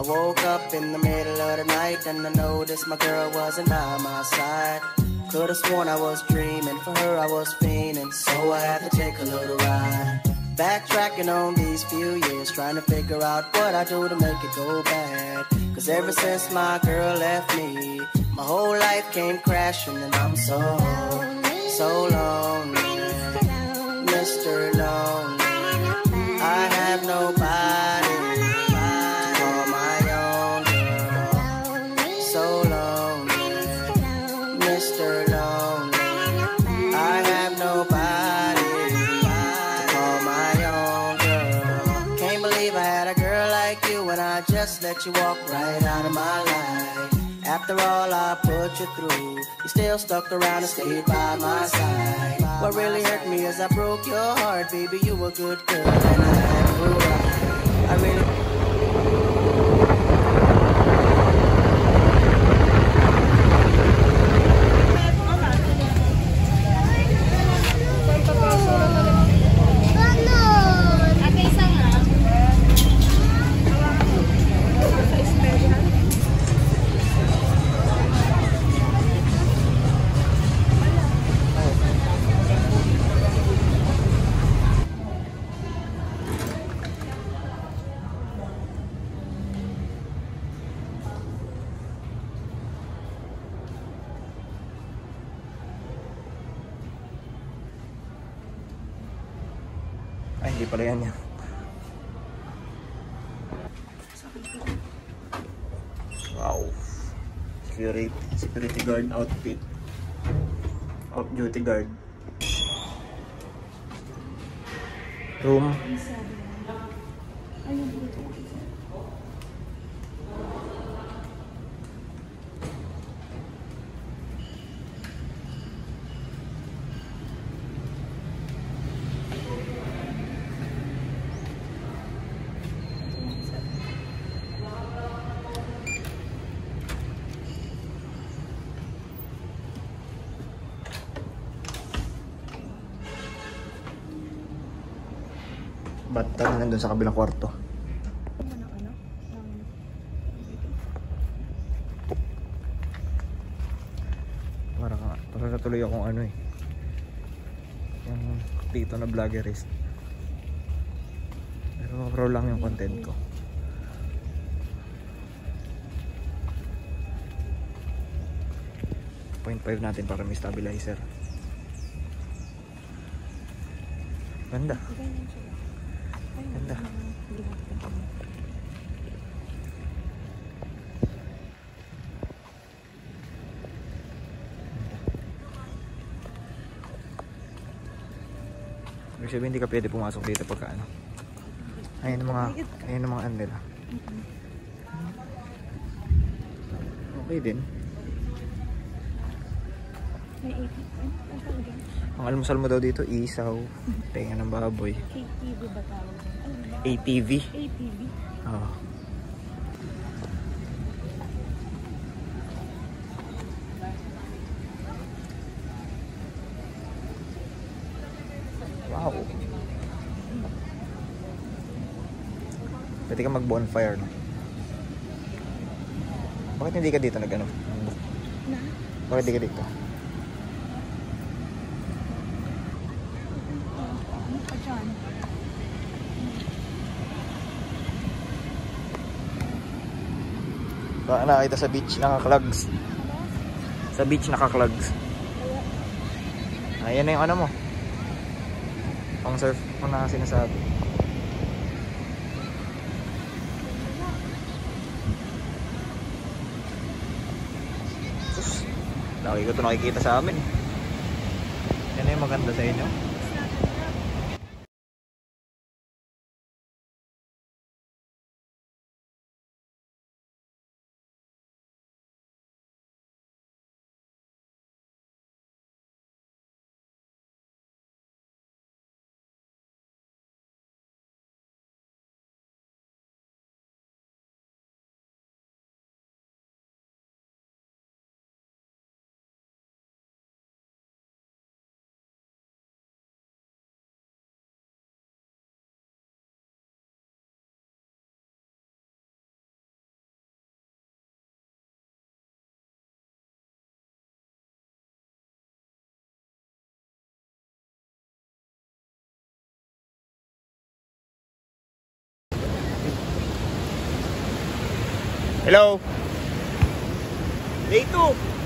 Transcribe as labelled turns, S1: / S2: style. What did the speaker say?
S1: I woke up in the middle of the night and I noticed my girl wasn't by my side. Could've sworn I was dreaming, for her I was fiending, so I had to take a little ride. Backtracking on these few years, trying to figure out what I do to make it go bad. Cause ever since my girl left me, my whole life came crashing and I'm so lonely, Mr. Lonely. I have nobody to call my own girl. So lonely, Mr. Lonely. I have nobody to call my own girl. Can't believe I had a girl like you and I just let you walk right out of my life. After all I put you through, you still stuck around and stayed by my side. What really hurt me is I broke your heart, baby. You were a good girl and I had you right. I really...
S2: Ay, hindi pala yan yan. Wow. Security guard outfit. Off-duty guard. Room. Bathtub nandun sa kabilang kwarto. Para natuloy akong ano eh. Yung tito na vloggerist. Pero raw lang yung content ko. 0.5 natin para may stabilizer. Ganda. Ganda. Ibig sabihin hindi ka pwede pumasok dito pagka ano. Ayun ang mga ano nila. Okay din. Ang almusal mo daw dito, isaw, tenga ng baboy.
S3: ATV ba tawag?
S2: ATV?
S3: ATV?
S2: Oo. Wow. Pwede ka mag bonfire, no? Bakit hindi ka dito nag-ano? Bakit hindi ka dito? Baka nakakita sa beach, naka-clogs. Sa beach, naka-clogs. Ayan na yung ano mo. Pang surf mo na sinasabi. Sus, laki ko ito nakikita sa amin. Yan na yung maganda sa inyo. Hello?
S3: Day 2.